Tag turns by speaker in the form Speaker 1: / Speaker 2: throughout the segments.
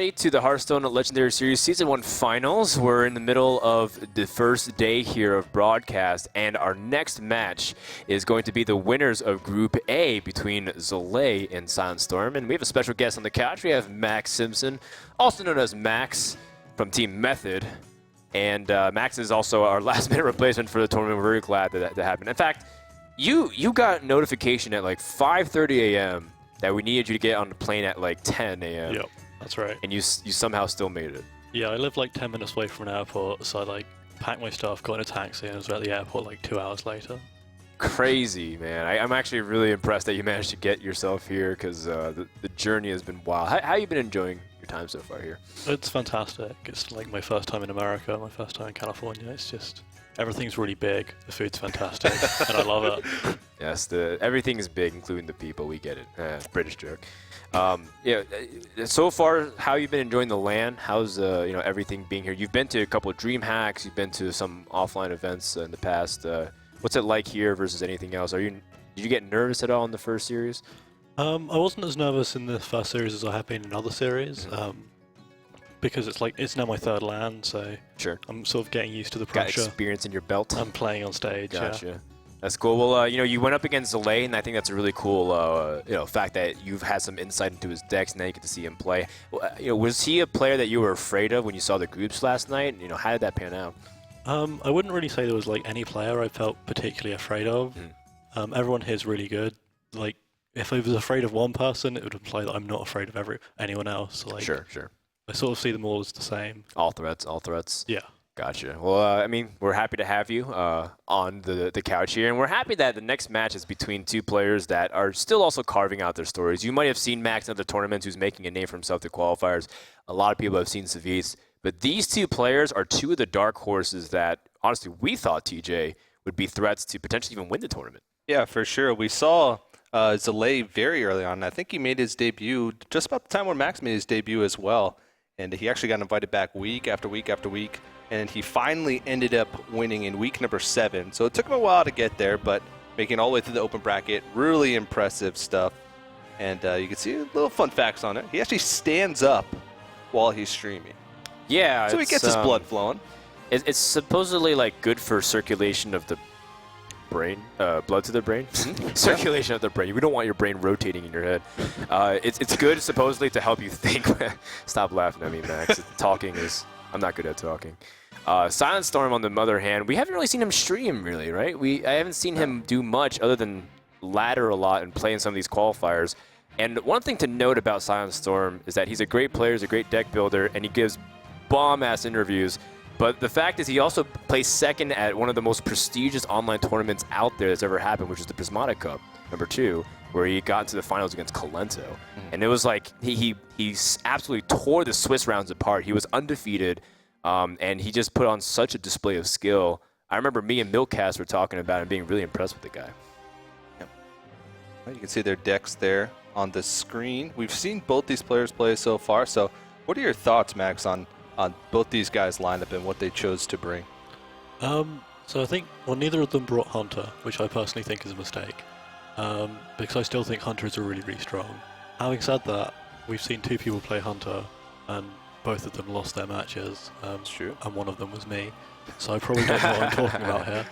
Speaker 1: To the Hearthstone Legendary Series Season 1 Finals. We're in the middle of the first day here of broadcast, and our next match is going to be the winners of Group A between Zalae and SilentStorm. And we have a special guest on the couch. We have Max Simpson, also known as Max from Team Method. And Max is also our last-minute replacement for the tournament. We're very glad that happened. In fact, you got notification at like 5:30 a.m. that we needed you to get on the plane at like 10 a.m.
Speaker 2: Yep. That's right.
Speaker 1: And you somehow still made it.
Speaker 2: Yeah, I live like 10 minutes away from an airport, so I like packed my stuff, got in a taxi, and was at the airport like 2 hours later.
Speaker 1: Crazy, man. I'm actually really impressed that you managed to get yourself here, because the journey has been wild. How have you been enjoying your time so far here?
Speaker 2: It's fantastic. It's like my first time in America, my first time in California. It's just, everything's really big, the food's fantastic, and I love it.
Speaker 1: Yes, everything is big, including the people. We get it. British joke. Yeah. So far, how have you been enjoying the LAN? How's everything being here? You've been to a couple of Dream Hacks. You've been to some offline events in the past. What's it like here versus anything else? Did you get nervous at all in the first series?
Speaker 2: I wasn't as nervous in the first series as I have been in other series, because it's now my third LAN, so
Speaker 1: sure.
Speaker 2: I'm sort of getting used to the pressure.
Speaker 1: Got experience in your belt.
Speaker 2: I'm playing on stage.
Speaker 1: Gotcha.
Speaker 2: Yeah.
Speaker 1: That's cool. Well, you went up against Zalae, and I think that's a really cool, fact that you've had some insight into his decks, and now you get to see him play. Was he a player that you were afraid of when you saw the groups last night? How did that pan out?
Speaker 2: I wouldn't really say there was like any player I felt particularly afraid of. Everyone here is really good. Like, if I was afraid of one person, it would imply that I'm not afraid of anyone else. Like,
Speaker 1: Sure.
Speaker 2: I sort of see them all as the same.
Speaker 1: All threats.
Speaker 2: Yeah.
Speaker 1: Gotcha. Well, we're happy to have you on the couch here, and we're happy that the next match is between two players that are still also carving out their stories. You might have seen Max in other tournaments who's making a name for himself to qualifiers. A lot of people have seen Savitz, but these two players are two of the dark horses that, honestly, we thought, TJ, would be threats to potentially even win the tournament.
Speaker 3: Yeah, for sure. We saw Zalae very early on. I think he made his debut just about the time when Max made his debut as well, and he actually got invited back week after week after week. And he finally ended up winning in week number 7. So it took him a while to get there, but making it all the way through the open bracket, really impressive stuff. And you can see little fun facts on it. He actually stands up while he's streaming.
Speaker 1: Yeah.
Speaker 3: So he gets his blood flowing.
Speaker 1: It's supposedly like good for circulation of the brain, blood to the brain. Circulation of the brain. We don't want your brain rotating in your head. It's good supposedly to help you think. Stop laughing at me, Max. I'm not good at talking. SilentStorm, on the other hand, we haven't really seen him stream, really, right? I haven't seen him do much other than ladder a lot and play in some of these qualifiers. And one thing to note about SilentStorm is that he's a great player, he's a great deck builder, and he gives bomb-ass interviews. But the fact is he also plays second at one of the most prestigious online tournaments out there that's ever happened, which is the Prismatic Cup, #2, where he got into the finals against Colento. And it was like he absolutely tore the Swiss rounds apart. He was undefeated, and he just put on such a display of skill. I remember me and Milkcast were talking about him, being really impressed with the guy.
Speaker 3: Yep. Well, you can see their decks there on the screen. We've seen both these players play so far. So what are your thoughts, Max, on both these guys' lineup and what they chose to bring?
Speaker 2: So I think, neither of them brought Hunter, which I personally think is a mistake. Because I still think Hunter is really, really strong. Having said that, we've seen two people play Hunter, and both of them lost their matches.
Speaker 3: It's true.
Speaker 2: And one of them was me. So I probably don't know what I'm talking about here.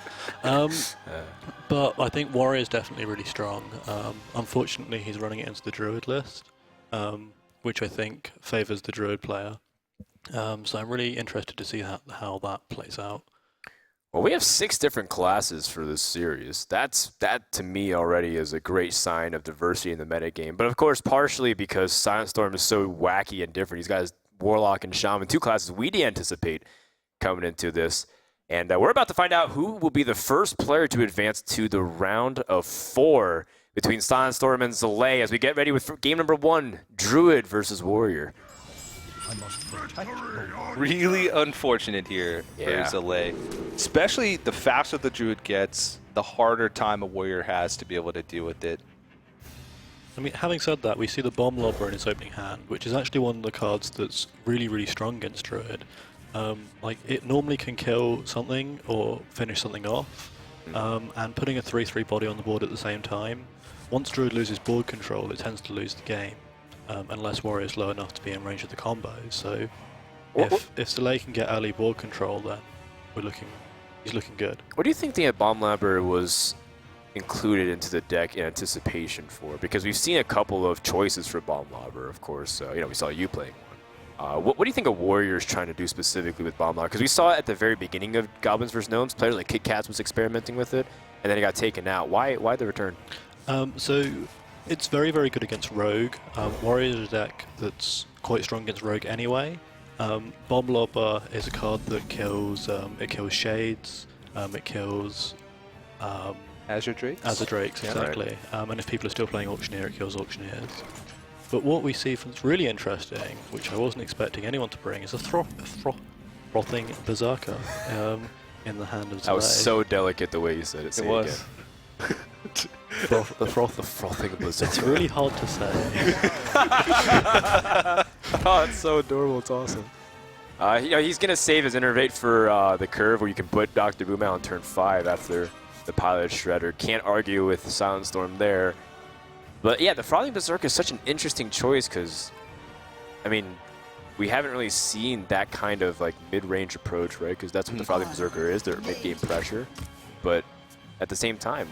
Speaker 2: But I think Warrior is definitely really strong. Unfortunately, he's running it into the Druid list, which I think favors the Druid player. So I'm really interested to see how that plays out.
Speaker 1: Well, we have 6 different classes for this series. That to me already is a great sign of diversity in the metagame. But of course, partially because SilentStorm is so wacky and different. He's got his Warlock and Shaman, 2 classes we'd anticipate coming into this. And we're about to find out who will be the first player to advance to the round of 4 between SilentStorm and Zalae as we get ready with game number 1, Druid versus Warrior.
Speaker 3: Really unfortunate here for Zalae. Especially the faster the Druid gets, the harder time a Warrior has to be able to deal with it.
Speaker 2: I mean, having said that, we see the Bomb Lobber in his opening hand, which is actually one of the cards that's really, really strong against Druid. Like, it normally can kill something or finish something off, and putting a 3/3 body on the board at the same time, once Druid loses board control, it tends to lose the game. unless Warrior's low enough to be in range of the combos. So
Speaker 1: What-
Speaker 2: if Zalae can get early board control, then he's looking good.
Speaker 1: What do you think the Bomb Labber was included into the deck in anticipation for? Because we've seen a couple of choices for Bomb Labber, of course. We saw you playing one. What do you think a Warrior is trying to do specifically with Bomb Labber? Because we saw it at the very beginning of Goblins vs. Gnomes. Players like Kit Kats was experimenting with it, and then it got taken out. Why the return?
Speaker 2: So it's very, very good against Rogue. Warrior is a deck that's quite strong against Rogue anyway. Bomb Lobber is a card that kills, it kills Shades, it kills
Speaker 3: Azure Drakes?
Speaker 2: Azure Drakes, exactly. And if people are still playing Auctioneer, it kills Auctioneers. But what we see from that's really interesting, which I wasn't expecting anyone to bring, is a Frothing Berserker in the hand of Zalae.
Speaker 1: That was so delicate the way you said it. Say
Speaker 3: It was.
Speaker 2: The
Speaker 1: Frothing Berserker.
Speaker 2: It's really hard to say.
Speaker 1: Oh, it's so adorable. It's awesome. He's going to save his Innervate for the curve where you can put Dr. Boom out on turn 5 after the Pilot Shredder. Can't argue with SilentStorm there. But yeah, the Frothing Berserker is such an interesting choice because, I mean, we haven't really seen that kind of like mid-range approach, right? Because that's what the Frothing Berserker is. They're mid-game pressure. But at the same time,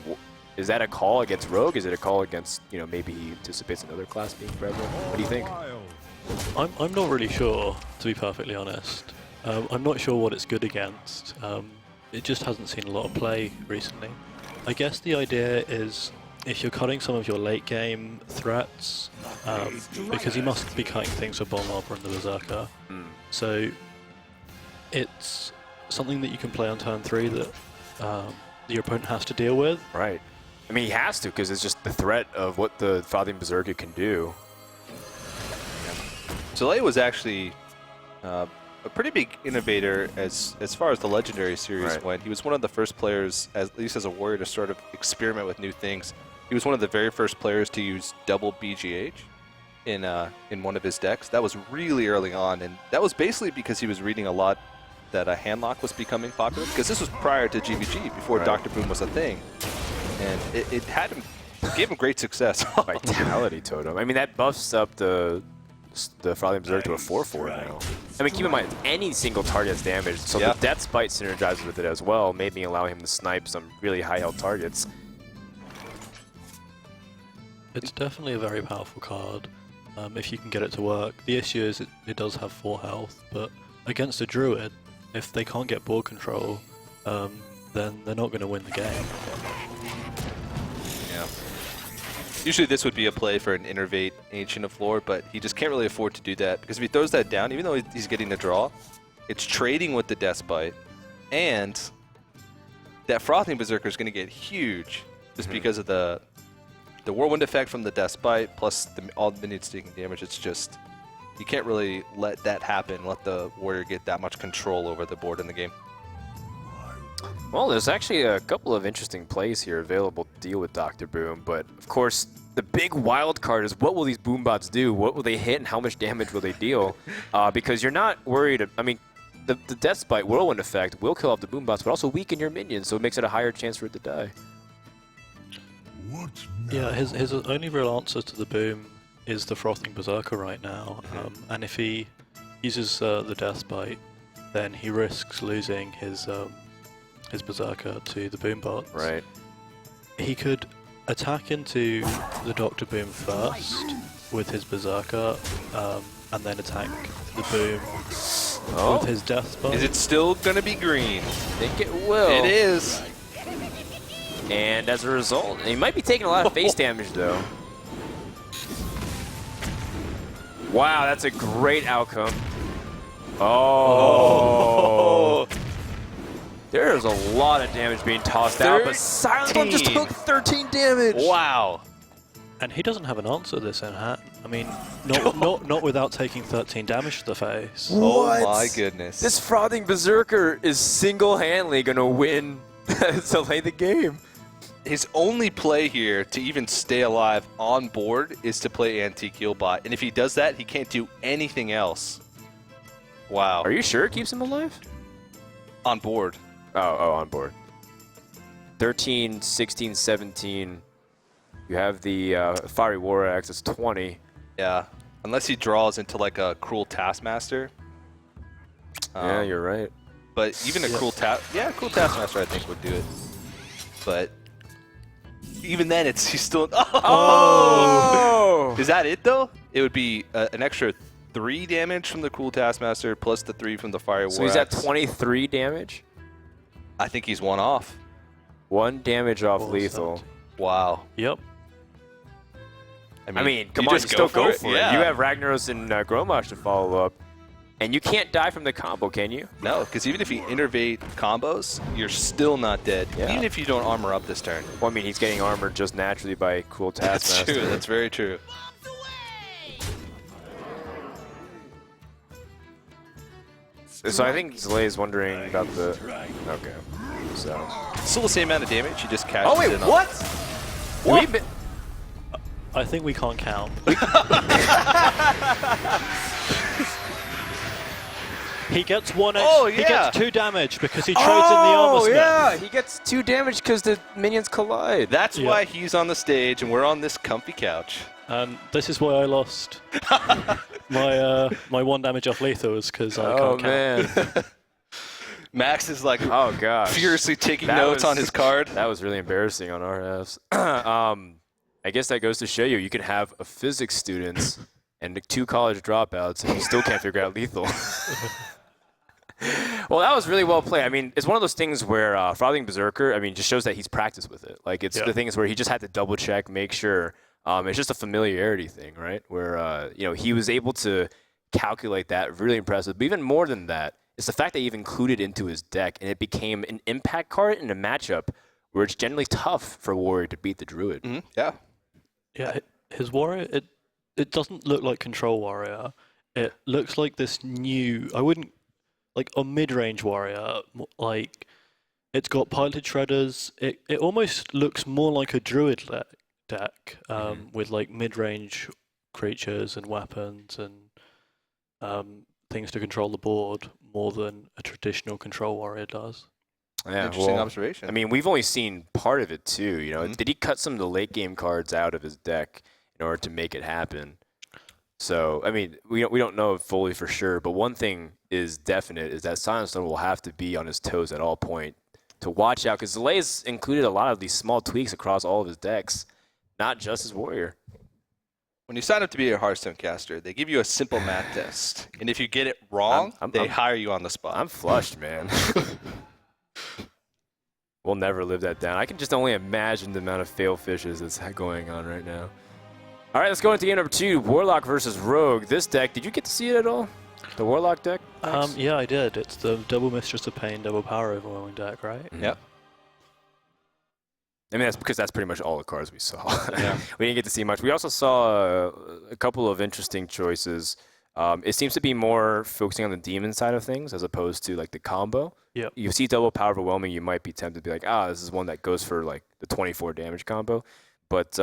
Speaker 1: is that a call against Rogue? Is it a call against, maybe he anticipates another class being present? What do you think?
Speaker 2: I'm not really sure, to be perfectly honest. I'm not sure what it's good against. It just hasn't seen a lot of play recently. I guess the idea is if you're cutting some of your late game threats, because you must be cutting things for Bomb Lobber and the Berserker. So it's something that you can play on turn 3 that your opponent has to deal with.
Speaker 1: Right. I mean, he has to because it's just the threat of what the Frothing Berserker can do.
Speaker 3: Zalae was actually a pretty big innovator as far as the Legendary Series went. He was one of the first players, at least as a Warrior, to sort of experiment with new things. He was one of the very first players to use double BGH in one of his decks. That was really early on, and that was basically because he was reading a lot that Handlock was becoming popular, because this was prior to GVG, before Dr. Boom was a thing. And it had him, gave him great success.
Speaker 1: Vitality Totem. I mean, that buffs up the Frothing Berserker to a 4/4 now. I mean, keep in mind, any single target is damaged, so the Death Spite synergizes with it as well, maybe allowing him to snipe some really high health targets.
Speaker 2: It's definitely a very powerful card if you can get it to work. The issue is it does have 4 health, but against a Druid, if they can't get board control, then they're not going to win the game.
Speaker 3: Yeah. Usually this would be a play for an Innervate Ancient of Lore, but he just can't really afford to do that, because if he throws that down, even though he's getting the draw, it's trading with the Death Bite, and that Frothing Berserker is going to get huge just because of the Whirlwind effect from the Death Bite, plus all the minions taking damage. It's just, you can't really let that happen, let the Warrior get that much control over the board in the game.
Speaker 1: Well, there's actually a couple of interesting plays here available to deal with Dr. Boom, but of course, the big wild card is what will these Boombots do? What will they hit and how much damage will they deal? Because you're not worried, I mean, the Death Spite Whirlwind effect will kill off the Boombots, but also weaken your minions, so it makes it a higher chance for it to die.
Speaker 2: Yeah, his only real answer to the Boom is the Frothing Berserker right now, and if he uses the Death Bite, then he risks losing his Berserker to the Boombots.
Speaker 1: Right.
Speaker 2: He could attack into the Dr. Boom first with his Berserker, and then attack the Boom with his Death Bite.
Speaker 3: Is it still going to be green?
Speaker 1: I think it will.
Speaker 3: It is.
Speaker 1: And as a result, he might be taking a lot of face damage, though. Wow, that's a great outcome. Oh. There's a lot of damage being tossed out, but SilentStorm just took 13 damage.
Speaker 3: Wow.
Speaker 2: And he doesn't have an answer this in hand. I mean, not without taking 13 damage to the face.
Speaker 1: What?
Speaker 3: Oh my goodness.
Speaker 1: This Frothing Berserker is single-handedly going to win Zalae the game.
Speaker 3: His only play here to even stay alive on board is to play Anti-Killbot. And if he does that, he can't do anything else. Wow.
Speaker 1: Are you sure it keeps him alive?
Speaker 3: On board.
Speaker 1: Oh, on board. 13, 16, 17. You have the Fiery War Axe, it's 20.
Speaker 3: Yeah. Unless he draws into like a Cruel Taskmaster.
Speaker 1: Yeah, you're right.
Speaker 3: But even a Cruel Taskmaster I think would do it. But even then, he's still. Oh! Is that it though? It would be an extra 3 damage from the Cruel Taskmaster plus the 3 from the Fire War.
Speaker 1: So he's at 23 damage.
Speaker 3: I think he's 1 off.
Speaker 1: 1 damage off lethal.
Speaker 3: Wow.
Speaker 2: Yep.
Speaker 1: I mean, come on, you still go for it.
Speaker 3: Yeah.
Speaker 1: You have Ragnaros and Grommash to follow up. And you can't die from the combo, can you?
Speaker 3: No, because even if you innervate combos, you're still not dead.
Speaker 1: Yeah.
Speaker 3: Even if you don't armor up this turn.
Speaker 1: Well, I mean, he's getting armored just naturally by Cruel Taskmaster.
Speaker 3: That's true. That's very true.
Speaker 1: So I think Zalae is wondering about the... Okay. So...
Speaker 3: Still the same amount of damage, you just cashed
Speaker 1: Oh, wait,
Speaker 3: in
Speaker 1: what?
Speaker 2: What? I think we can't count. He gets 1 He gets 2 damage because he trades in the armor smith.
Speaker 1: Yeah, he gets 2 damage because the minions collide.
Speaker 3: That's why he's on the stage and we're on this comfy couch.
Speaker 2: And this is why I lost my 1 damage off lethal is because I can't count.
Speaker 1: Man.
Speaker 3: Max is like
Speaker 1: Oh, gosh.
Speaker 3: furiously taking notes on his card.
Speaker 1: That was really embarrassing on our halves. I guess that goes to show you can have a physics student and 2 college dropouts and you still can't figure out lethal. Well, that was really well played. I mean, it's one of those things where Frothing Berserker, I mean, just shows that he's practiced with it. Like, it's the things where he just had to double check, make sure. It's just a familiarity thing, right? Where, he was able to calculate that, really impressive. But even more than that, it's the fact that he included into his deck, and it became an impact card in a matchup where it's generally tough for Warrior to beat the Druid.
Speaker 3: Mm-hmm. Yeah.
Speaker 2: Yeah, his warrior, it doesn't look like Control Warrior. It looks like this new, like a mid-range warrior, like it's got piloted shredders. It almost looks more like a druid deck with like mid-range creatures and weapons and things to control the board more than a traditional Control Warrior does.
Speaker 1: Yeah,
Speaker 3: Interesting observation.
Speaker 1: I mean, we've only seen part of it too. Did he cut some of the late game cards out of his deck in order to make it happen? So, I mean, we don't know fully for sure, but one thing is definite is that SilentStorm will have to be on his toes at all point to watch out, because Zalae's included a lot of these small tweaks across all of his decks, not just his Warrior.
Speaker 3: When you sign up to be a Hearthstone caster, they give you a simple math test, and if you get it wrong, they hire you on the spot.
Speaker 1: I'm flushed, man. We'll never live that down. I can just only imagine the amount of fail fishes that's going on right now. All right, let's go into game number 2, Warlock versus Rogue. This deck, did you get to see it at all? The Warlock deck?
Speaker 2: Yeah, I did. It's the double Mistress of Pain, double Power Overwhelming deck, right?
Speaker 1: Mm-hmm.
Speaker 3: Yep.
Speaker 1: I mean, that's because that's pretty much all the cards we saw.
Speaker 3: Yeah.
Speaker 1: We didn't get to see much. We also saw a couple of interesting choices. It seems to be more focusing on the demon side of things as opposed to like the combo.
Speaker 2: Yep.
Speaker 1: You see double power overwhelming, you might be tempted to be like, this is one that goes for like the 24 damage combo. But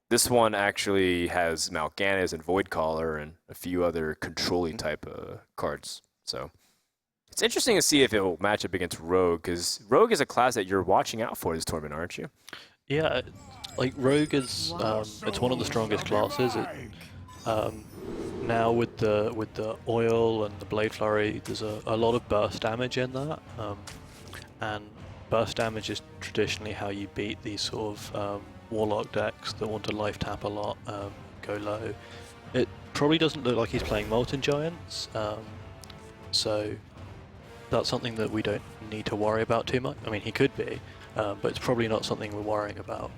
Speaker 1: this one actually has Mal'Ganis and Voidcaller and a few other controlling type cards. So it's interesting to see if it will match up against Rogue, because Rogue is a class that you're watching out for this tournament, aren't you?
Speaker 2: Yeah, like Rogue is it's one of the strongest classes. Now with the oil and the blade flurry, there's a lot of burst damage in that, and burst damage is traditionally how you beat these sort of warlock decks that want to life tap a lot, go low. It probably doesn't look like he's playing Molten Giants, so that's something that we don't need to worry about too much. I mean, he could be, but it's probably not something we're worrying about.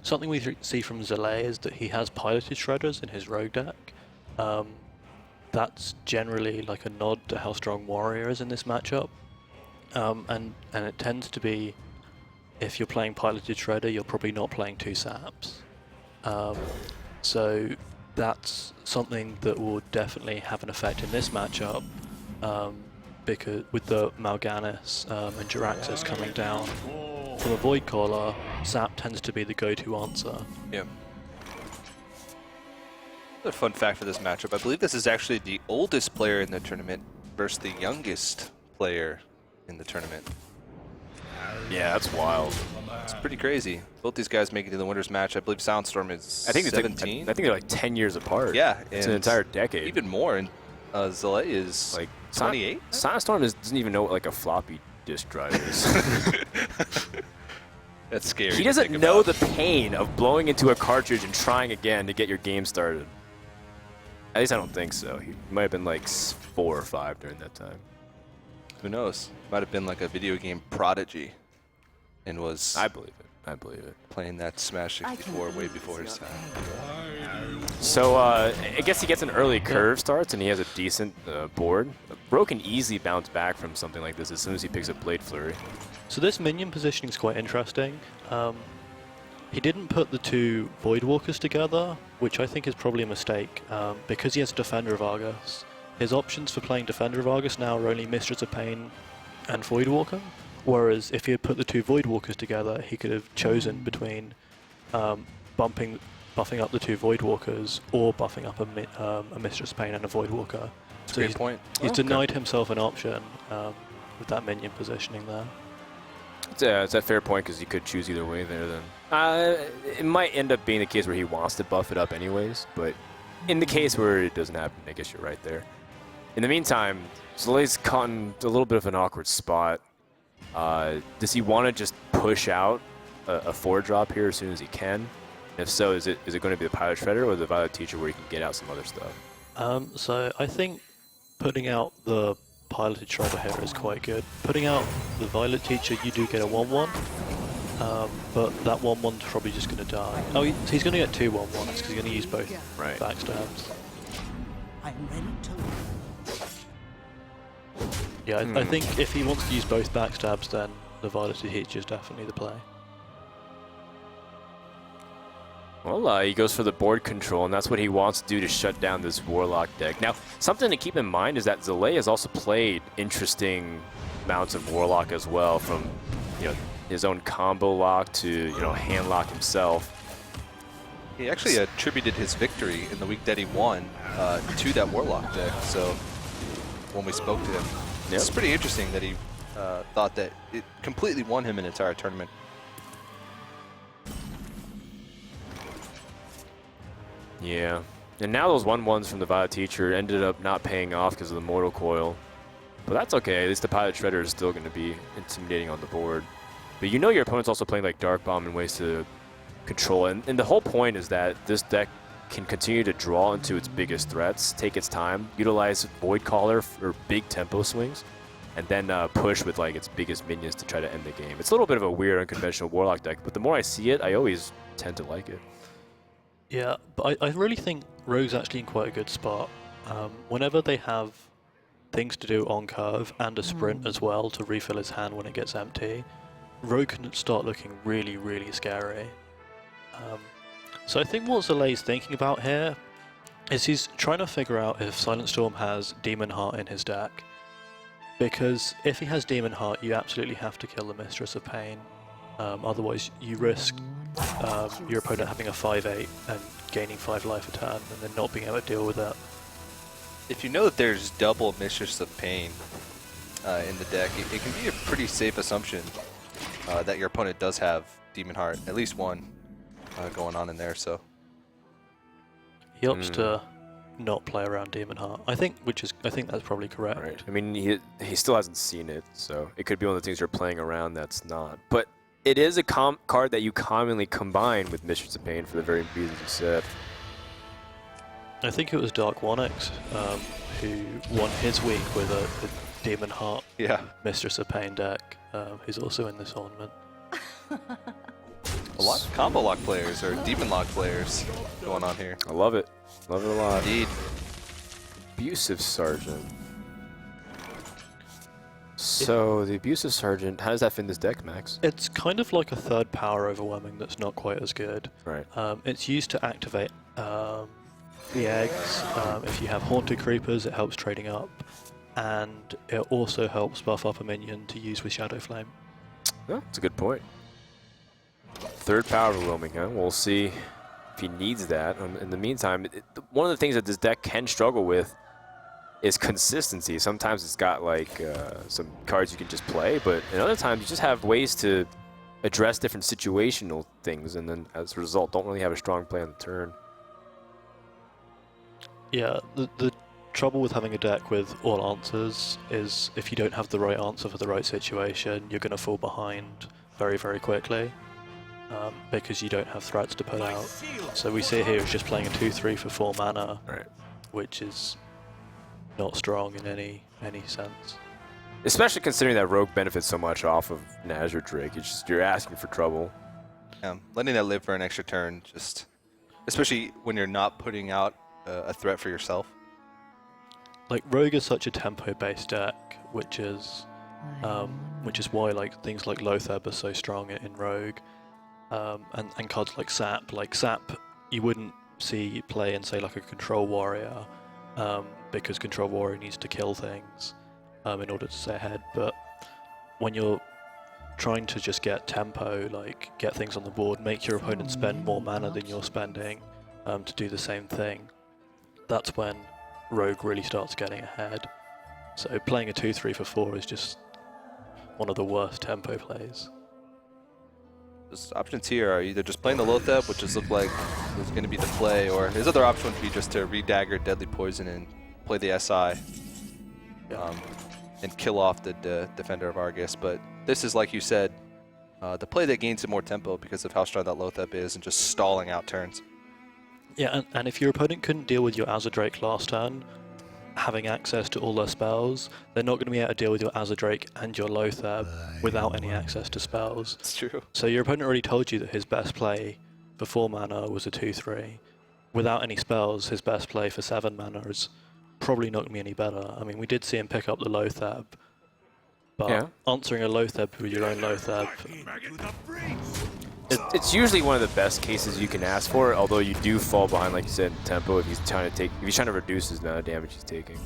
Speaker 2: Something we see from Zalae is that he has piloted shredders in his rogue deck. That's generally like a nod to how strong Warrior is in this matchup. And it tends to be, if you're playing piloted shredder, you're probably not playing 2 saps. So that's something that will definitely have an effect in this matchup, because with the Mal'Ganis and Jiraxxus coming down from a Voidcaller, sap tends to be the go-to answer.
Speaker 3: Yeah. Another fun fact for this matchup, I believe this is actually the oldest player in the tournament versus the youngest player in the tournament.
Speaker 1: Yeah, that's wild.
Speaker 3: It's pretty crazy. Both these guys make it to the winners match. I believe SilentStorm is
Speaker 1: I think
Speaker 3: 17.
Speaker 1: I think they're like 10 years apart.
Speaker 3: Yeah,
Speaker 1: it's an
Speaker 3: and
Speaker 1: entire decade.
Speaker 3: Even more. And Zalae is
Speaker 1: like
Speaker 3: 28.
Speaker 1: SilentStorm doesn't even know what like a floppy disk drive is.
Speaker 3: That's scary.
Speaker 1: He doesn't know the pain of blowing into a cartridge and trying again to get your game started. At least I don't think so. He might have been like 4 or 5 during that time.
Speaker 3: Who knows? Might have been like a video game prodigy and was
Speaker 1: I believe it. I believe it.
Speaker 3: playing that Smash 64 way before his time.
Speaker 1: So I guess he gets an early curve starts and he has a decent board. Bro can easily bounce back from something like this as soon as he picks up Blade Flurry.
Speaker 2: So this minion positioning is quite interesting. He didn't put the 2 Void Walkers together, which I think is probably a mistake, because he has a Defender of Argus. His options for playing Defender of Argus now are only Mistress of Pain and Void Walker, whereas if he had put the 2 Void Walkers together, he could have chosen between buffing up the 2 Void Walkers or buffing up a Mistress of Pain and a Void Walker.
Speaker 3: That's a great point.
Speaker 2: He's denied himself an option with that minion positioning there.
Speaker 1: It's a fair point because he could choose either way there then. It might end up being the case where he wants to buff it up anyways, but in the case where it doesn't happen, I guess you're right there. In the meantime, Zalae's caught in a little bit of an awkward spot. Does he want to just push out a 4-drop here as soon as he can? And if so, is it going to be the Pilot Shredder or the Violet Teacher where he can get out some other stuff?
Speaker 2: So I think putting out the Piloted Shredder here is quite good. Putting out the Violet Teacher, you do get a 1-1, but that 1-1's probably just going to die. Oh, he's going to get 2 1-1s because he's going to use both backstabs.
Speaker 4: I'm ready to
Speaker 2: Yeah, I think if he wants to use both backstabs, then the Violeted Teacher is definitely the play.
Speaker 1: Well, he goes for the board control, and that's what he wants to do to shut down this Warlock deck. Now, something to keep in mind is that Zalae has also played interesting amounts of Warlock as well, from his own combo lock to hand lock himself.
Speaker 3: He actually attributed his victory in the week that he won to that Warlock deck. So when we spoke to him, it's pretty interesting that he thought that it completely won him an entire tournament.
Speaker 1: Yeah, and now those 1-1s from the Violet Teacher ended up not paying off because of the Mortal Coil. But that's okay, at least the Pilot Shredder is still going to be intimidating on the board. But your opponent's also playing like Dark Bomb in ways to control it. And the whole point is that this deck can continue to draw into its biggest threats, take its time, utilize Void Caller for big tempo swings, and then push with like its biggest minions to try to end the game. It's a little bit of a weird, unconventional Warlock deck, but the more I see it, I always tend to like it.
Speaker 2: Yeah, but I really think Rogue's actually in quite a good spot. Whenever they have things to do on curve and a sprint as well to refill his hand when it gets empty, Rogue can start looking really, really scary. So I think what Zalae's thinking about here is he's trying to figure out if SilentStorm has Demon Heart in his deck. Because if he has Demon Heart, you absolutely have to kill the Mistress of Pain. Otherwise, you risk your opponent having a 5-8 and gaining 5 life a turn and then not being able to deal with that.
Speaker 3: If you know that there's double Mistress of Pain in the deck, it can be a pretty safe assumption that your opponent does have Demon Heart, at least one going on in there. So
Speaker 2: he opts to not play around Demon Heart. I think that's probably correct.
Speaker 1: Right. I mean, he still hasn't seen it, so it could be one of the things you're playing around that's not. But it is a card that you commonly combine with Mistress of Pain for the very reasons you said.
Speaker 2: I think it was Dark Onex who won his week with a Demon Heart Mistress of Pain deck, who's also in this ornament.
Speaker 3: A lot of combo lock players or demon lock players going on here.
Speaker 1: I love it. Love it a lot.
Speaker 3: Indeed.
Speaker 1: Abusive Sergeant. So the Abusive Sergeant, how does that fit in this deck, Max?
Speaker 2: It's kind of like a third power overwhelming that's not quite as good.
Speaker 1: Right.
Speaker 2: It's used to activate the eggs. If you have Haunted Creepers, it helps trading up. And it also helps buff up a minion to use with Shadow Flame.
Speaker 1: Yeah, that's a good point. Third power overwhelming, huh? We'll see if he needs that. In the meantime, one of the things that this deck can struggle with is consistency. Sometimes it's got like some cards you can just play, but in other times you just have ways to address different situational things, and then as a result, don't really have a strong play on the turn.
Speaker 2: Yeah, the trouble with having a deck with all answers is if you don't have the right answer for the right situation, you're going to fall behind very, very quickly because you don't have threats to put out. So we see here he's just playing a 2/3 for 4 mana,
Speaker 1: Right.
Speaker 2: which is not strong in any sense.
Speaker 1: Especially considering that Rogue benefits so much off of an Azure Drake. You're asking for trouble.
Speaker 3: Letting that live for an extra turn, just especially when you're not putting out a threat for yourself.
Speaker 2: Like Rogue is such a tempo-based deck, which is why like things like Lotheb are so strong in Rogue, and cards like Sap. Like Sap, you wouldn't see play in say like a Control Warrior, because Control Warrior needs to kill things in order to stay ahead. But when you're trying to just get tempo, like get things on the board, make your opponent spend more mana than you're spending to do the same thing, that's when Rogue really starts getting ahead. So playing a 2/3 for 4 is just one of the worst tempo plays.
Speaker 3: Those options here are either just playing the Lotheb, which just looked like it was going to be the play, or his other option would be just to re-dagger Deadly Poison and play the SI and kill off the Defender of Argus. But this is, like you said, the play that gains it more tempo because of how strong that Lotheb is and just stalling out turns.
Speaker 2: Yeah, and if your opponent couldn't deal with your Azure Drake last turn, having access to all their spells, they're not going to be able to deal with your Azure Drake and your Lotheb without any access to spells.
Speaker 3: It's true.
Speaker 2: So your opponent already told you that his best play for 4 mana was a 2/3. Without any spells, his best play for 7 mana is probably not going to be any better. I mean, we did see him pick up the Lotheb, but answering a Lotheb with your own Lotheb...
Speaker 1: It's usually one of the best cases you can ask for, although you do fall behind, like you said, in tempo if he's trying to reduce his amount of damage he's taking.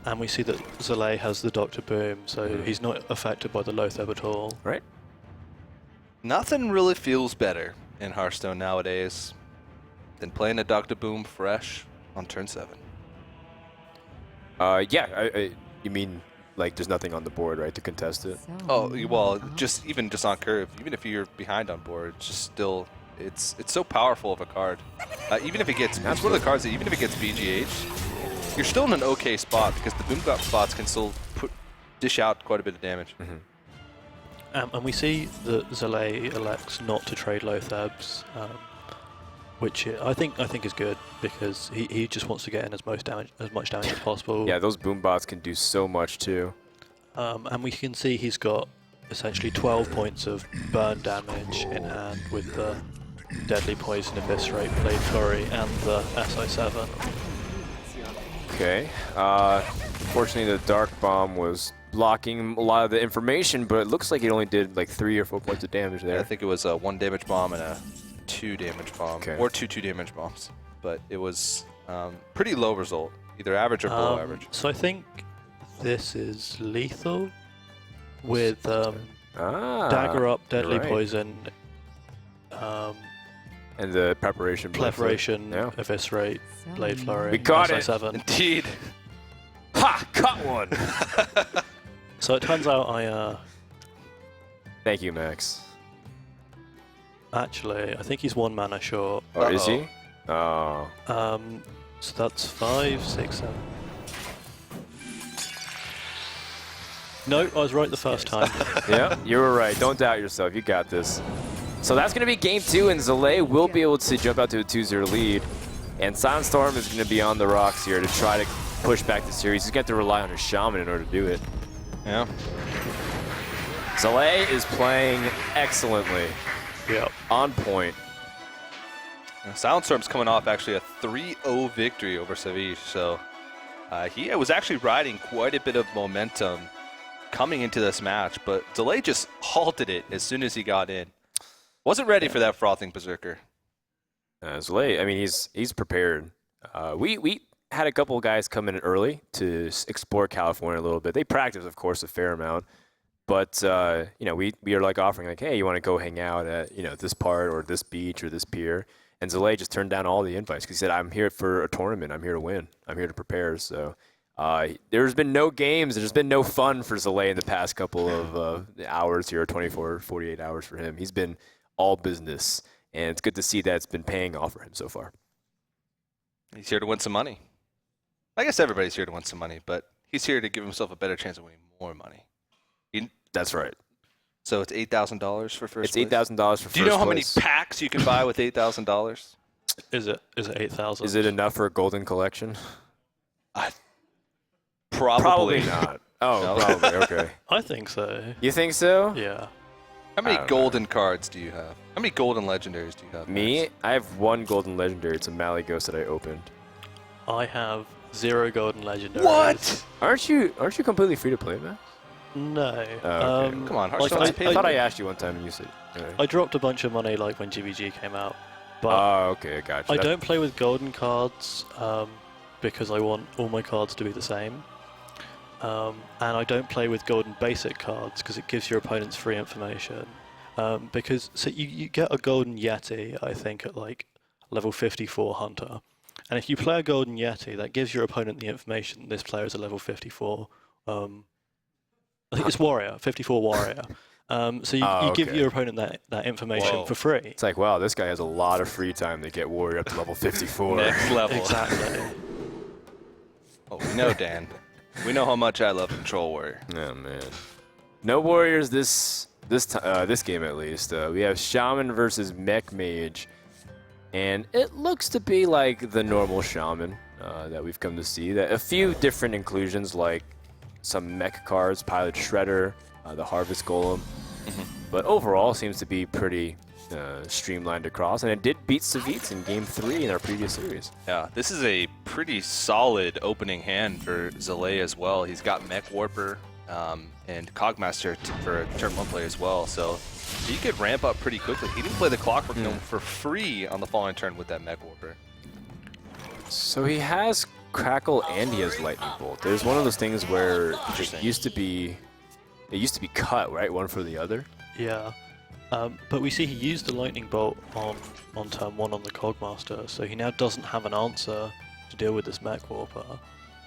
Speaker 2: And we see that Zalae has the Dr. Boom, so he's not affected by the Lotheb at all.
Speaker 1: Right.
Speaker 3: Nothing really feels better in Hearthstone nowadays than playing a Dr. Boom fresh on turn 7.
Speaker 1: Yeah, you mean like there's nothing on the board, right, to contest it?
Speaker 3: Oh, well, even just on curve, even if you're behind on board, it's just still, it's so powerful of a card. Even if it gets, it's one of the cards that even if it gets BGH, you're still in an okay spot because the boom spots can still dish out quite a bit of damage.
Speaker 2: And we see that Zalae elects not to trade Lothebs, which I think is good because he just wants to get in as much damage as possible.
Speaker 1: Yeah, those boom bots can do so much too.
Speaker 2: And we can see he's got essentially 12 points of burn damage in hand with the Deadly Poison, Eviscerate, Blade Flurry, and the SI7.
Speaker 1: Okay. Unfortunately, the Dark Bomb was blocking a lot of the information, but it looks like it only did like 3 or 4 points of damage there.
Speaker 3: Yeah, I think it was a 1 damage bomb and a 2 damage bomb, or two 2 damage bombs, but it was pretty low result, either average or below average.
Speaker 2: So I think this is lethal with Dagger Up, Deadly Poison,
Speaker 1: and the Preparation,
Speaker 2: Eviscerate, Blade Flurry,
Speaker 1: we got
Speaker 2: SI7.
Speaker 3: Indeed.
Speaker 1: Ha! Caught one!
Speaker 2: So it turns out I...
Speaker 1: Thank you, Max.
Speaker 2: Actually, I think he's 1 mana short.
Speaker 1: Oh, is he? Oh.
Speaker 2: So that's 5, 6, 7. No, I was right the first time.
Speaker 1: Yeah, you were right. Don't doubt yourself. You got this. So that's going to be game 2, and Zalae will be able to jump out to a 2-0 lead. And SilentStorm is going to be on the rocks here to try to push back the series. He's going to have to rely on his Shaman in order to do it.
Speaker 3: Yeah.
Speaker 1: Zalae is playing excellently.
Speaker 2: Yep.
Speaker 1: On point.
Speaker 3: SilentStorm's coming off actually a 3-0 victory over Savage, so he was actually riding quite a bit of momentum coming into this match, but Zalae just halted it as soon as he got in. Wasn't ready for that frothing Berserker.
Speaker 1: Zalae, I mean, he's prepared. We had a couple of guys come in early to explore California a little bit. They practice, of course, a fair amount. But, you know, we are like offering like, hey, you want to go hang out at, you know, this part or this beach or this pier. And Zalae just turned down all the invites because he said, I'm here for a tournament. I'm here to win. I'm here to prepare. So There's been no games. There's been no fun for Zalae in the past couple of hours here, 24, 48 hours for him. He's been all business, and it's good to see that it's been paying off for him so far.
Speaker 3: He's here to win some money. I guess everybody's here to win some money, but he's here to give himself a better chance of winning more money.
Speaker 1: That's right.
Speaker 3: So it's $8,000 for first
Speaker 1: It's $8,000 for first place.
Speaker 3: Do you know how many packs you can buy with $8,000?
Speaker 2: Is it 8,000?
Speaker 1: Is it enough for a golden collection?
Speaker 3: Probably
Speaker 1: not. Oh,
Speaker 3: No.
Speaker 1: probably. Okay.
Speaker 2: I think so.
Speaker 1: You think so?
Speaker 2: Yeah.
Speaker 3: How many
Speaker 1: I don't
Speaker 3: golden cards do you have? How many golden legendaries do you have?
Speaker 1: Me?
Speaker 3: Max?
Speaker 1: I have one golden legendary. It's a Mally Ghost that I opened.
Speaker 2: I have 0 golden legendaries.
Speaker 3: What?
Speaker 1: Aren't you completely free to play, man?
Speaker 2: No.
Speaker 1: Oh, okay.
Speaker 3: Come on,
Speaker 2: like,
Speaker 3: Hearthstone's
Speaker 1: I thought I asked you one time and you said.
Speaker 2: I dropped a bunch of money like when GVG came out, but
Speaker 1: Oh, okay, gotcha.
Speaker 2: I don't play with golden cards because I want all my cards to be the same. And I don't play with golden basic cards because it gives your opponents free information. Because so you get a golden Yeti, I think, at like level 54 Hunter. And if you play a golden Yeti, that gives your opponent the information this player is a level 54. I think it's Warrior, 54 Warrior. So you give
Speaker 1: okay.
Speaker 2: your opponent that information
Speaker 3: Whoa.
Speaker 2: for free.
Speaker 1: It's like, wow, this guy has a lot of free time to get Warrior up to level 54.
Speaker 3: Next level.
Speaker 2: Exactly.
Speaker 3: Oh, we know, Dan. We know how much I love Control Warrior.
Speaker 1: Oh man, no Warriors this game at least. We have Shaman versus Mech Mage, and it looks to be like the normal Shaman that we've come to see. That a few different inclusions like some mech cards, Pilot Shredder, the Harvest Golem, but overall seems to be pretty streamlined across, and it did beat Savitz in Game 3 in our previous series.
Speaker 3: Yeah, this is a pretty solid opening hand for Zalae as well. He's got Mech Warper and Cogmaster for turn 1 play as well, so he could ramp up pretty quickly. He didn't play the Clockwork Gnome for free on the following turn with that Mech Warper.
Speaker 1: So he has Crackle and he has Lightning Bolt. There's one of those things where it
Speaker 3: Interesting.
Speaker 1: used to be cut, right? One for the other.
Speaker 2: Yeah. But we see he used the Lightning Bolt on turn 1 on the Cogmaster, so he now doesn't have an answer to deal with this Mech Warper.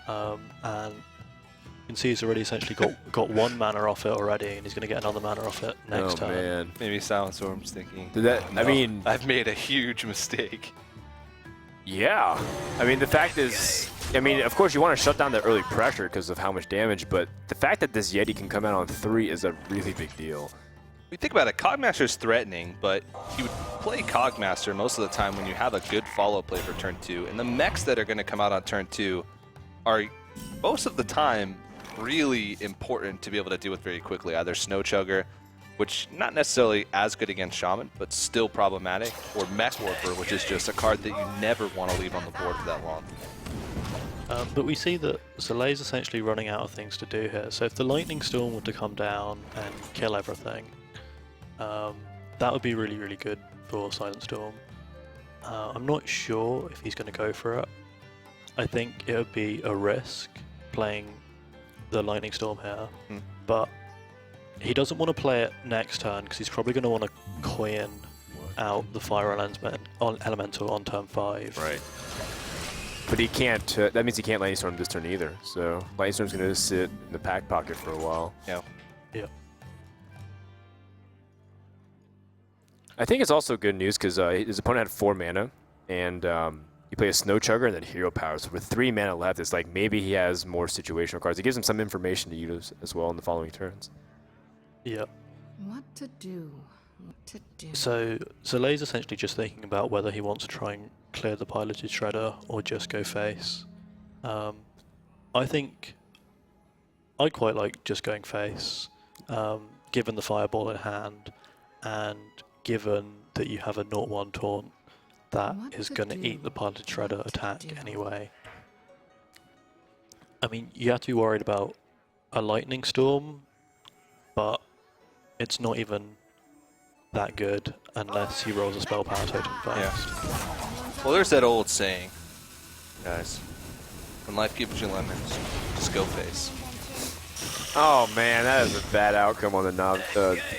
Speaker 2: And you can see he's already essentially got 1 mana off it already, and he's going to get another mana off it next turn.
Speaker 1: Man.
Speaker 3: Maybe SilentStorm's thinking,
Speaker 1: Did that, I
Speaker 3: "No,
Speaker 1: mean,
Speaker 3: I've made a huge mistake."
Speaker 1: yeah. I mean, the fact is, I mean, of course you want to shut down the early pressure because of how much damage, but the fact that this Yeti can come out on 3 is a really big deal.
Speaker 3: We think about it, Cogmaster's threatening, but you would play Cogmaster most of the time when you have a good follow play for turn 2. And the mechs that are going to come out on turn 2 are most of the time really important to be able to deal with very quickly. Either Snow Chugger, which not necessarily as good against Shaman, but still problematic, or Mech Warper, which is just a card that you never want to leave on the board for that long.
Speaker 2: But we see that Zalae's essentially running out of things to do here. So if the Lightning Storm were to come down and kill everything, that would be really, really good for SilentStorm. I'm not sure if he's going to go for it. I think it would be a risk playing the Lightning Storm here, but he doesn't want to play it next turn because he's probably going to want to coin out the Fire Elemental on turn 5.
Speaker 1: Right. But he can't, that means he can't Lightning Storm this turn either. So Lightning Storm's going to sit in the pack pocket for a while.
Speaker 3: Yeah.
Speaker 2: Yeah.
Speaker 1: I think it's also good news because his opponent had 4 mana, and he played a Snow Chugger and then Hero Power. So with 3 mana left, it's like maybe he has more situational cards. It gives him some information to use as well in the following turns.
Speaker 2: Yeah.
Speaker 4: What to do? What to do?
Speaker 2: So Zalae's essentially just thinking about whether he wants to try and clear the piloted Shredder or just go face. I think I quite like just going face, given the Fireball in hand, and given that you have a 0-1 taunt that
Speaker 4: What
Speaker 2: is
Speaker 4: to
Speaker 2: going to
Speaker 4: do?
Speaker 2: eat the piloted Shredder
Speaker 4: What to
Speaker 2: attack
Speaker 4: do?
Speaker 2: anyway. I mean, you have to be worried about a Lightning Storm, but it's not even that good unless he rolls a Spell Power Totem first.
Speaker 3: Well, there's that old saying, guys. When life gives you lemons, just go face.
Speaker 1: Oh man, that is a bad outcome on the knob.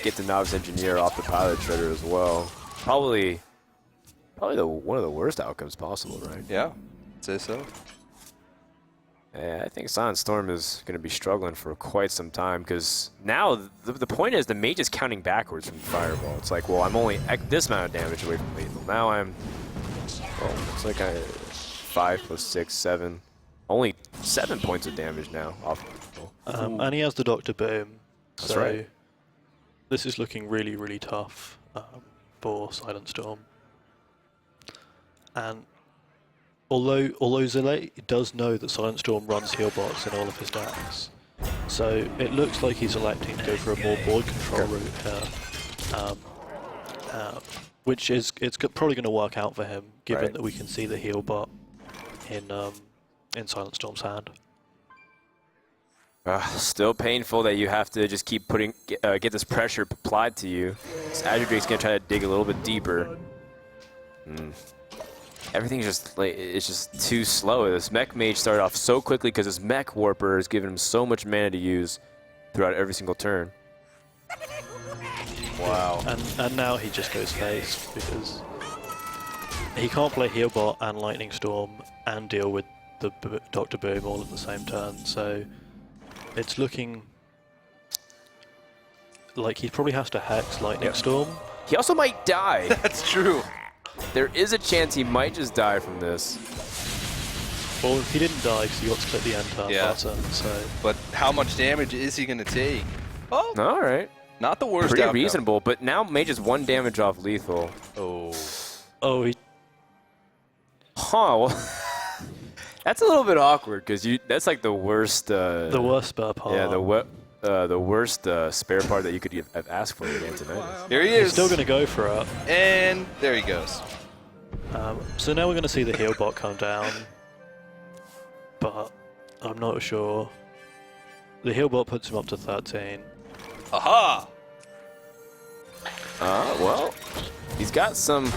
Speaker 1: Get the Knobs Engineer off the Pilot Shredder as well. Probably one of the worst outcomes possible, right?
Speaker 3: Yeah, I'd say so.
Speaker 1: Yeah, I think SilentStorm is going to be struggling for quite some time because now the point is the mage is counting backwards from the fireball. It's like, well, I'm only this amount of damage away from lethal. Now I'm, well, it's like 5 + 6, 7. Only 7 points of damage now off lethal.
Speaker 2: And he has the Dr. Boom.
Speaker 1: That's
Speaker 2: so
Speaker 1: right.
Speaker 2: This is looking really, really tough for SilentStorm. And although Zalae does know that SilentStorm runs heal bots in all of his decks, so it looks like he's electing to go for a more board control route here, which is probably going to work out for him, given that we can see the heal bot in SilentStorm's hand.
Speaker 1: Still painful that you have to just keep get this pressure applied to you. This Azure Drake's gonna try to dig a little bit deeper. Everything's just like, it's just too slow. This Mech Mage started off so quickly because his Mech Warper is giving him so much mana to use throughout every single turn.
Speaker 3: Wow.
Speaker 2: And now he just goes face because he can't play Healbot and Lightning Storm and deal with the Dr. Boom all at the same turn. So it's looking like he probably has to Hex Lightning Storm.
Speaker 1: He also might die.
Speaker 3: That's true.
Speaker 1: There is a chance he might just die from this.
Speaker 2: Well, he didn't die because he got split the end turn button, so...
Speaker 3: But how much damage is he going to take? Oh,
Speaker 1: All right.
Speaker 3: not the worst
Speaker 1: Pretty
Speaker 3: outcome.
Speaker 1: reasonable, but now Mage is 1 damage off lethal.
Speaker 3: Oh.
Speaker 2: Oh, he...
Speaker 1: Huh, well, that's a little bit awkward because that's like the worst...
Speaker 2: the worst spare part.
Speaker 1: Yeah, the worst spare part that you could have asked for with Antonidas.
Speaker 3: There he
Speaker 2: He's
Speaker 3: is.
Speaker 2: still going to go for it.
Speaker 3: And there he goes.
Speaker 2: So now we're going to see the heal bot come down, but I'm not sure. The heal bot puts him up to 13.
Speaker 3: Aha!
Speaker 1: Well, he's got some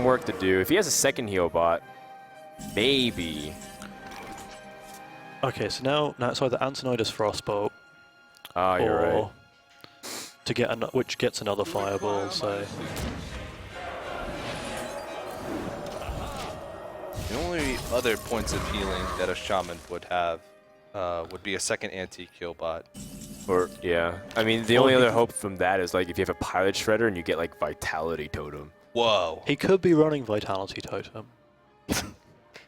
Speaker 1: work to do. If he has a second heal bot, maybe.
Speaker 2: Okay, so now it's either Antonidas Frostbolt
Speaker 1: Oh, you're
Speaker 2: or
Speaker 1: right.
Speaker 2: to get which gets another fireball. So
Speaker 3: The only other points of healing that a shaman would have would be a second anti-kill bot.
Speaker 1: Or yeah, I mean the only other hope from that is like if you have a pilot shredder and you get like Vitality Totem.
Speaker 3: Whoa.
Speaker 2: he could be running Vitality Totem.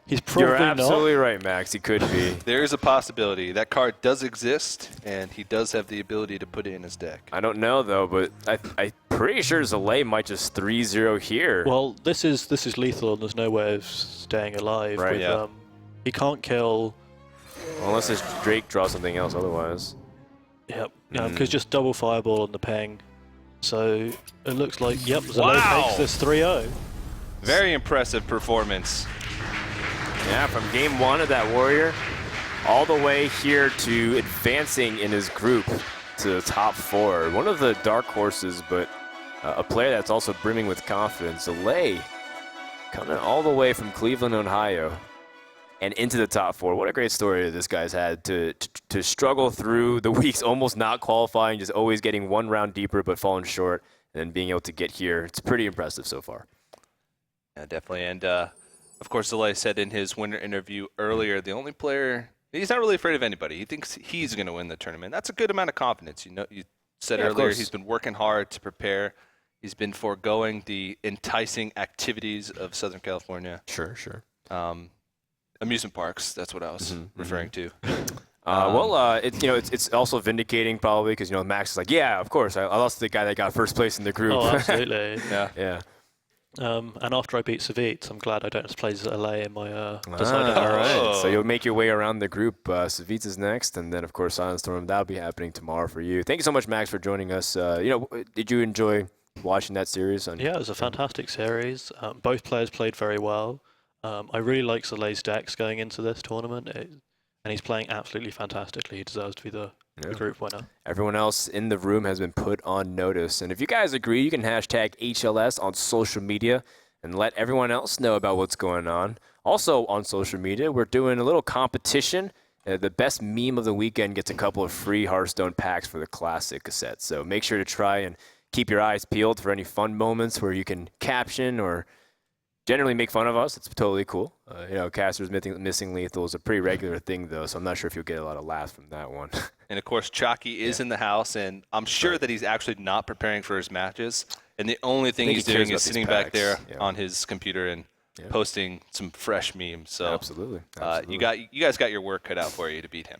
Speaker 2: He's probably
Speaker 1: You're
Speaker 2: not.
Speaker 1: absolutely right, Max. He could be.
Speaker 3: There is a possibility. That card does exist, and he does have the ability to put it in his deck.
Speaker 1: I don't know though, but I'm pretty sure Zalae might just 3-0 here.
Speaker 2: Well, this is lethal, and there's no way of staying alive.
Speaker 1: Right,
Speaker 2: with,
Speaker 3: yeah.
Speaker 2: He can't kill.
Speaker 1: Unless this Drake draws something else otherwise.
Speaker 2: Yep. Because just double fireball on the ping. So it looks like Zalae takes this 3-0.
Speaker 3: Very impressive performance.
Speaker 1: Yeah, from game 1 of that Warrior, all the way here to advancing in his group to the top 4. One of the dark horses, but a player that's also brimming with confidence. Zalae coming all the way from Cleveland, Ohio, and into the top 4. What a great story this guy's had to struggle through the weeks, almost not qualifying, just always getting 1 round deeper, but falling short, and then being able to get here. It's pretty impressive so far.
Speaker 3: Yeah, definitely. And of course, Zalae said in his winter interview earlier, the only player, he's not really afraid of anybody. He thinks he's going to win the tournament. That's a good amount of confidence. You know, you said earlier he's been working hard to prepare. He's been foregoing the enticing activities of Southern California.
Speaker 1: Sure.
Speaker 3: Amusement parks, that's what I was referring to.
Speaker 1: It's also vindicating probably because Max is like, yeah, of course, I lost to the guy that got first place in the group.
Speaker 2: Oh, absolutely.
Speaker 1: Yeah.
Speaker 2: And after I beat Savit, I'm glad I don't have to play Zalae in my decided
Speaker 1: all right.
Speaker 3: Oh.
Speaker 1: So you'll make your way around the group. Savitz is next, and then of course SilentStorm. That'll be happening tomorrow for you. Thank you so much, Max, for joining us. Did you enjoy watching that series?
Speaker 2: Yeah, it was a fantastic series. Both players played very well. I really like Zalae's decks going into this tournament, and he's playing absolutely fantastically. He deserves to be the group winner.
Speaker 1: Everyone else in the room has been put on notice. And if you guys agree, you can hashtag HLS on social media and let everyone else know about what's going on. Also on social media, we're doing a little competition. The best meme of the weekend gets a couple of free Hearthstone packs for the Classic cassette. So make sure to try and keep your eyes peeled for any fun moments where you can caption or generally make fun of us. It's totally cool. You know, casters missing lethal is a pretty regular thing, though, so I'm not sure if you'll get a lot of laughs from that one.
Speaker 3: And of course, Chalky is in the house, and I'm sure that he's actually not preparing for his matches. And the only thing he's doing is sitting back there on his computer and posting some fresh memes. So
Speaker 1: Absolutely.
Speaker 3: you guys got your work cut out for you to beat him.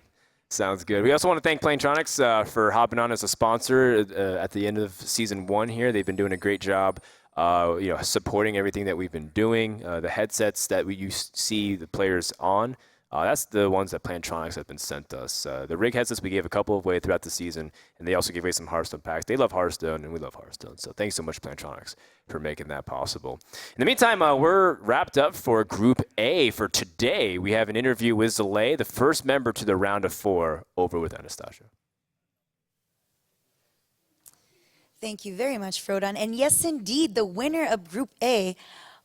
Speaker 1: Sounds good. We also want to thank Plantronics for hopping on as a sponsor at the end of season 1 here. They've been doing a great job, you know, supporting everything that we've been doing. The headsets that we see the players on, that's the ones that Plantronics have been sent us. The rig headsets we gave a couple away throughout the season, and they also gave away some Hearthstone packs. They love Hearthstone, and we love Hearthstone. So thanks so much, Plantronics, for making that possible. In the meantime, we're wrapped up for Group A for today. We have an interview with Zalae, the first member to the round of 4, over with Anastasia.
Speaker 5: Thank you very much, Frodan. And yes, indeed, the winner of Group A.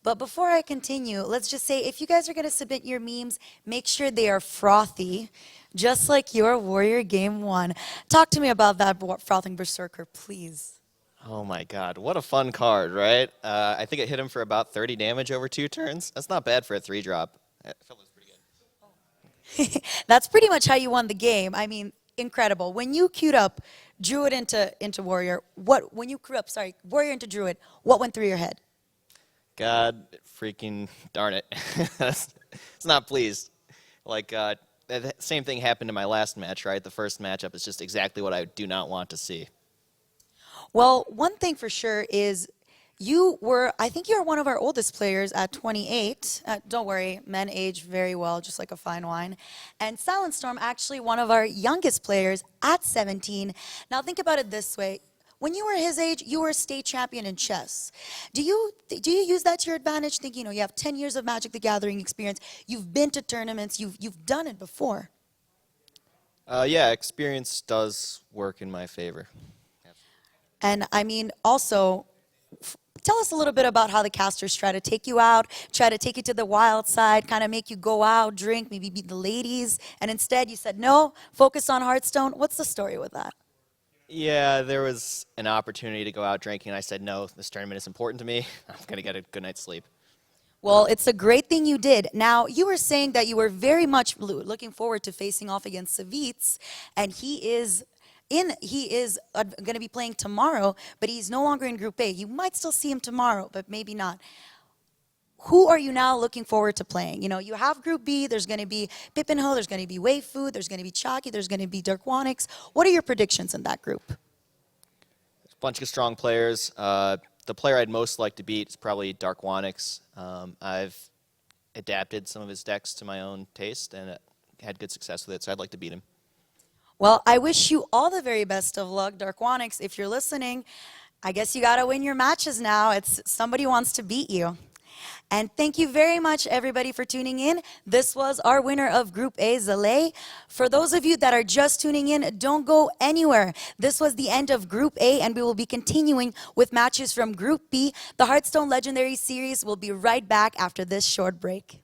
Speaker 5: But before I continue, let's just say, if you guys are going to submit your memes, make sure they are frothy, just like your Warrior Game 1. Talk to me about that frothing Berserker, please.
Speaker 6: Oh my god, what a fun card, right? I think it hit him for about 30 damage over 2 turns. That's not bad for a 3-drop. I felt it was pretty good.
Speaker 5: That's pretty much how you won the game. I mean, incredible. When you queued up Druid into Warrior, when you queued up, Warrior into Druid, what went through your head?
Speaker 6: God freaking darn it. It's not pleased. Like, the same thing happened in my last match, right? The first matchup is just exactly what I do not want to see.
Speaker 5: Well, one thing for sure is I think you were one of our oldest players at 28. Don't worry, men age very well, just like a fine wine. And SilentStorm, actually one of our youngest players at 17. Now think about it this way. When you were his age, you were a state champion in chess. Do you use that to your advantage? Think, you know, you have 10 years of Magic the Gathering experience. You've been to tournaments. You've done it before.
Speaker 6: Yeah, experience does work in my favor.
Speaker 5: And I mean, also, tell us a little bit about how the casters try to take you out, try to take you to the wild side, kind of make you go out, drink, maybe beat the ladies. And instead you said, no, focus on Hearthstone. What's the story with that?
Speaker 6: Yeah, there was an opportunity to go out drinking, and I said, no, this tournament is important to me. I'm going to get a good night's sleep.
Speaker 5: Well, it's a great thing you did. Now, you were saying that you were very much looking forward to facing off against Savitz, and he is going to be playing tomorrow, but he's no longer in Group A. You might still see him tomorrow, but maybe not. Who are you now looking forward to playing? You know, you have Group B, there's going to be Pippinho, there's going to be Waifu, there's going to be Chalky, there's going to be Darkwonix. What are your predictions in that group?
Speaker 6: There's a bunch of strong players. The player I'd most like to beat is probably Darkwonix. I've adapted some of his decks to my own taste and had good success with it, so I'd like to beat him.
Speaker 5: Well, I wish you all the very best of luck, Darkwonix. If you're listening, I guess you got to win your matches now. Somebody wants to beat you. And thank you very much, everybody, for tuning in. This was our winner of Group A, Zalae. For those of you that are just tuning in, don't go anywhere. This was the end of Group A, and we will be continuing with matches from Group B. The Hearthstone Legendary Series will be right back after this short break.